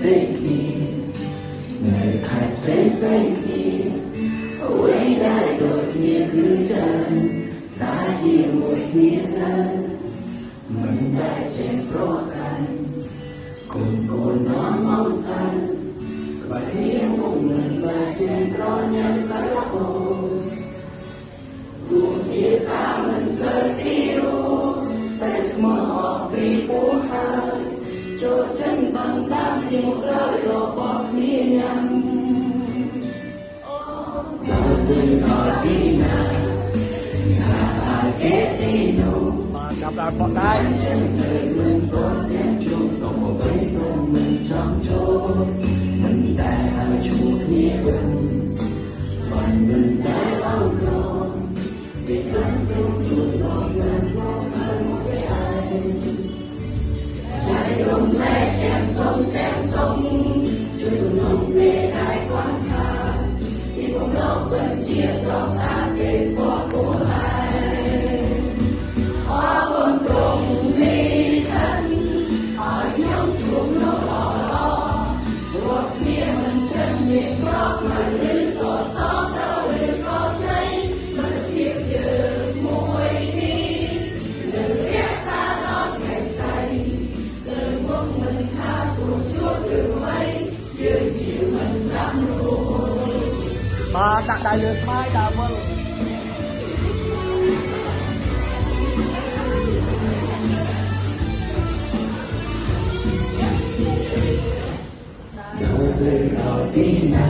សេគ្នានៅខេត្តផ្សេងគ្នាអ្វីដែលដូចគ្នាគឺច្រើនតែជាមួយគ្នាត្រូវមិនដែលចេះប្រកាន់គុំគួរនាំមកសានក្បែរគ្នាមុំមិនបែរចេះត្រញ៉ាំសារអូគួរជាសាមិនសូវទីรู้តែស្មោះអស់ពីពោះហើយចូលចិនបានតាមរៀងក្រោយរបស់គ្នាញ៉ាំដល់ទីណាគេទីនោះបាទចាប់ដល់បកដៃមិនក៏ទាំងជួបក៏មកវិញក៏មិនចង់ចូលមិនតែឲ្យជួបគ្នាវិញបានមិនតែអោក្រពីខាងទៅជួបដល់យ៉ាងមកហើយមកឯងใจរំលែកទាំងសុំទាំងតុងជួយនាំពេលដែលความខាที่พวกเราเป็นเชียร์สองสามปีสปอร์ตผู้ให้ បាទដាក់ដៃលើស្មាយដើរវិលដល់ទីណា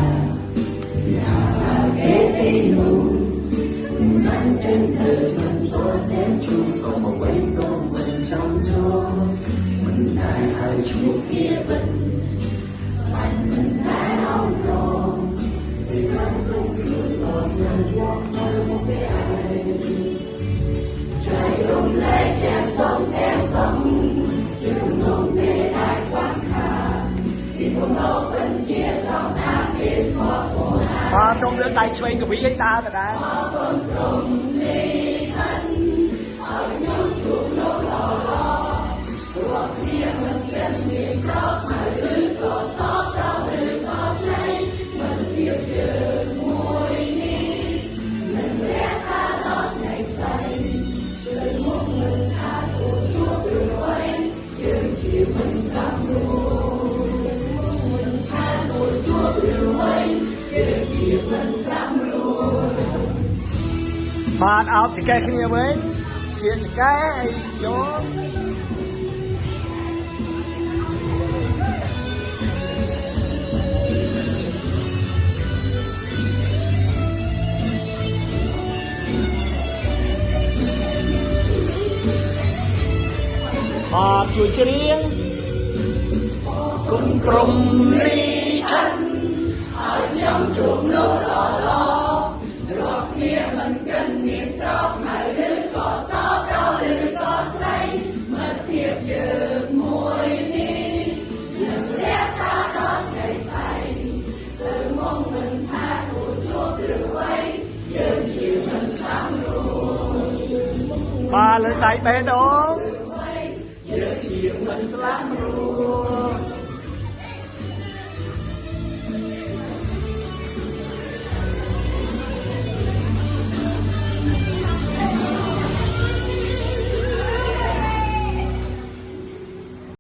យ៉ាងគេទីនោះមិនចឹងទៅមិនក៏ទាំងជួបក៏មកវិញក៏មិនចង់ចូលមិនដែលឲ្យជួបគ្នាវិញបានមិនដែលអោក្រពីខាងក្នុងខ្លួនដល់យ៉ាងមកហើយមកឯងใจរំលែកទាំងសុំទាំងតុងជួយនាំពេលដែលខ្វះខាតពីพวกเราเป็นเชียร์สองสามปีสปอร์ตผู้ให้ បាទសូមលើកដៃឆ្វេងកវីឲ្យដើរដដែលបាទអោបចកែគ្នាវិញជាចកែហើយយកបាទជួយច្រៀងគុំក្រុមលីខានឲ្យខ្ញុំជួបលោកល្អរកគ្នាមិនកិនមានត្រប់ម៉ៅឬក៏សោកឬក៏ស្រីមិត្តភាពយើងមួយនេះនឹងរក្សាដល់ថ្ងៃស្អែកទៅមកមិនថាគួរជួបឬអ្វីយើងជាមិនស្លាប់រួចបាទលើដៃបេះដូង